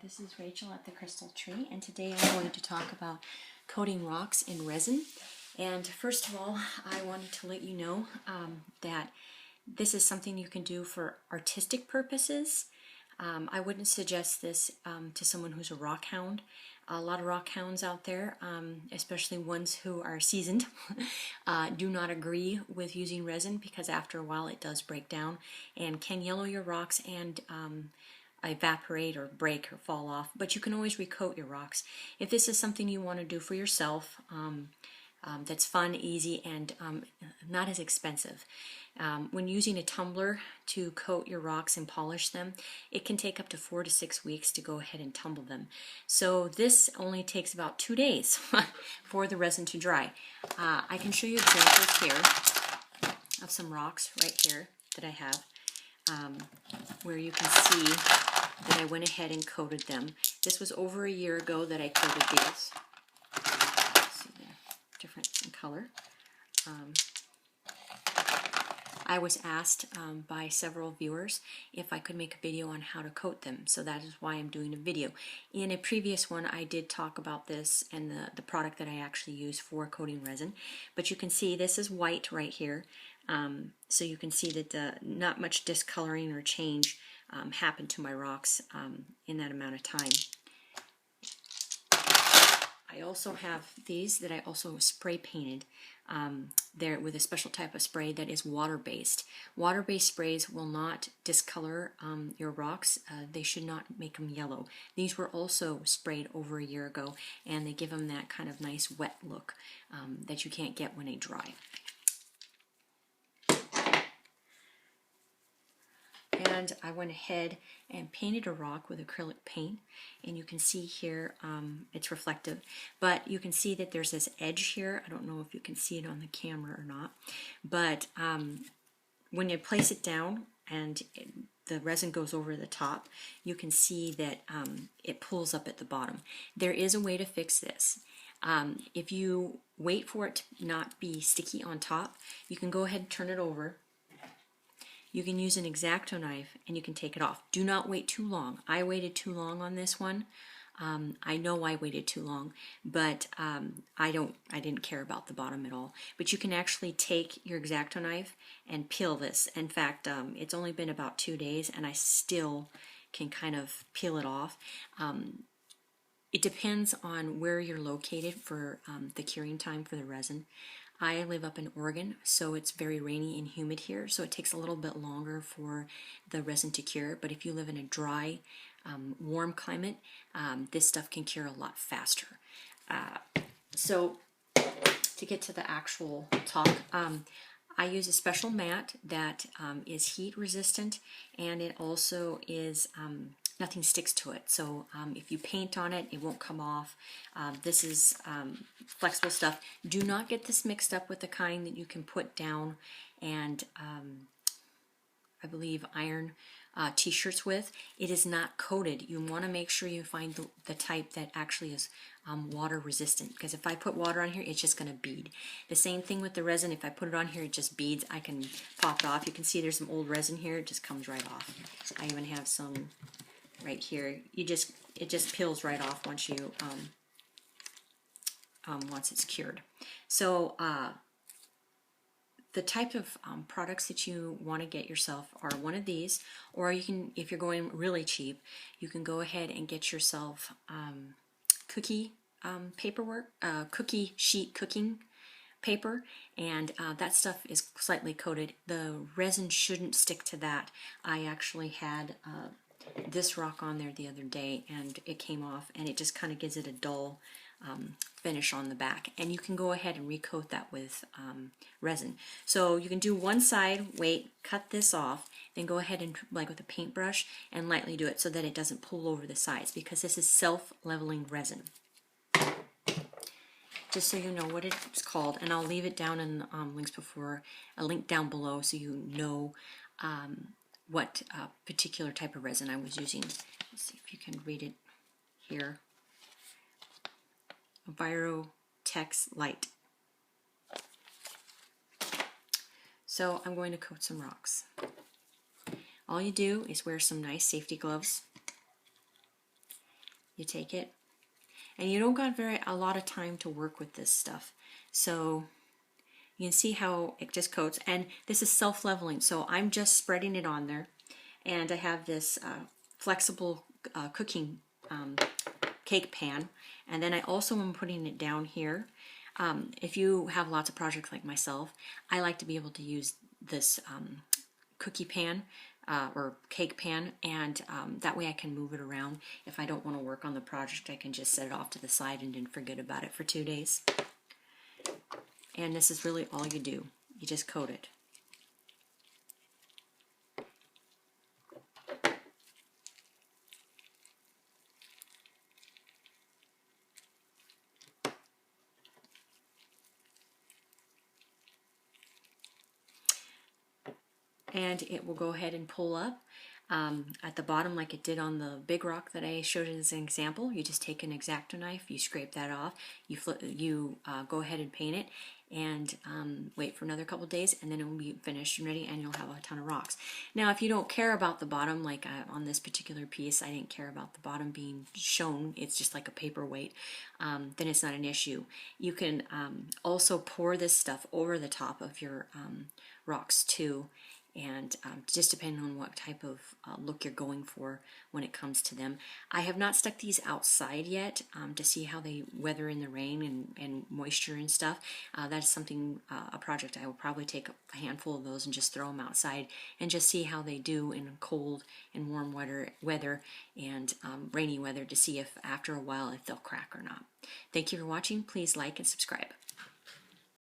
this is Rachel at the Crystal Tree, and today I'm going to talk about coating rocks in resin. And first of all, I wanted to let you know that this is something you can do for artistic purposes. I wouldn't suggest this to someone who's a rock hound. A lot of rock hounds out there, especially ones who are seasoned, do not agree with using resin because after a while it does break down and can yellow your rocks and evaporate or break or fall off. But you can always recoat your rocks. If this is something you want to do for yourself, that's fun, easy, and not as expensive. When using a tumbler to coat your rocks and polish them, it can take up to 4 to 6 weeks to go ahead and tumble them. So this only takes about 2 days for the resin to dry. I can show you examples here of some rocks right here that I have, where you can see that I went ahead and coated them. This was over a year ago that I coated these. See, they're different in color. I was asked by several viewers if I could make a video on how to coat them, so that is why I'm doing a video. In a previous one I did talk about this and the product that I actually use for coating resin, but you can see this is white right here, so you can see that not much discoloring or change happened to my rocks in that amount of time. I also have these that I also spray painted there with a special type of spray that is water-based. Water-based sprays will not discolor your rocks. They should not make them yellow. These were also sprayed over a year ago, and they give them that kind of nice wet look that you can't get when they dry. And I went ahead and painted a rock with acrylic paint, and you can see here it's reflective, but you can see that there's this edge here. I don't know if you can see it on the camera or not, but when you place it down and the resin goes over the top, you can see that it pulls up at the bottom. There is a way to fix this. If you wait for it to not be sticky on top, you can go ahead and turn it over. You can use an X-Acto knife and you can take it off. Do not wait too long. I waited too long on this one. I know I waited too long, but I didn't care about the bottom at all. But you can actually take your X-Acto knife and peel this. In fact, it's only been about 2 days and I still can kind of peel it off. It depends on where you're located for the curing time for the resin. I live up in Oregon, so it's very rainy and humid here, so it takes a little bit longer for the resin to cure. But if you live in a dry, warm climate, this stuff can cure a lot faster. So to get to the actual talk, I use a special mat that is heat resistant, and it also is nothing sticks to it. So if you paint on it, it won't come off. This is flexible stuff. Do not get this mixed up with the kind that you can put down and I believe iron t-shirts with. It is not coated. You want to make sure you find the type that actually is water resistant, because if I put water on here, it's just going to bead. The same thing with the resin. If I put it on here, it just beads. I can pop it off. You can see there's some old resin here. It just comes right off. I even have some right here. It just peels right off once you once it's cured. So the type of products that you want to get yourself are one of these, or you can, if you're going really cheap, you can go ahead and get yourself cookie paperwork, cookie sheet cooking paper, and that stuff is slightly coated. The resin shouldn't stick to that. I actually had this rock on there the other day and it came off, and it just kind of gives it a dull finish on the back, and you can go ahead and recoat that with resin. So you can do one side, wait, cut this off, then go ahead and, like with a paintbrush, and lightly do it so that it doesn't pull over the sides, because this is self-leveling resin. Just so you know what it's called, and I'll leave it down in the a link down below so you know what particular type of resin I was using. Let's see if you can read it here. EnviroTex Lite. So I'm going to coat some rocks. All you do is wear some nice safety gloves You take it, and you don't got a lot of time to work with this stuff. So you can see how it just coats, and this is self-leveling, so I'm just spreading it on there. And I have this flexible cooking cake pan, and then I also am putting it down here. If you have lots of projects like myself, I like to be able to use this cookie pan or cake pan, and that way I can move it around. If I don't want to work on the project, I can just set it off to the side and then forget about it for 2 days. And this is really all you do. You just coat it. And it will go ahead and pull up at the bottom like it did on the big rock that I showed as an example. You just take an X-Acto knife, you scrape that off, you go ahead and paint it, and wait for another couple days, and then it will be finished and ready, and you'll have a ton of rocks. Now if you don't care about the bottom, like on this particular piece I didn't care about the bottom being shown, it's just like a paperweight, then it's not an issue. You can also pour this stuff over the top of your rocks too, and just depending on what type of look you're going for when it comes to them. I have not stuck these outside yet to see how they weather in the rain and moisture and stuff. That's something, a project I will probably take a handful of those and just throw them outside and just see how they do in cold and warm weather and rainy weather, to see if after a while if they'll crack or not. Thank you for watching. Please like and subscribe.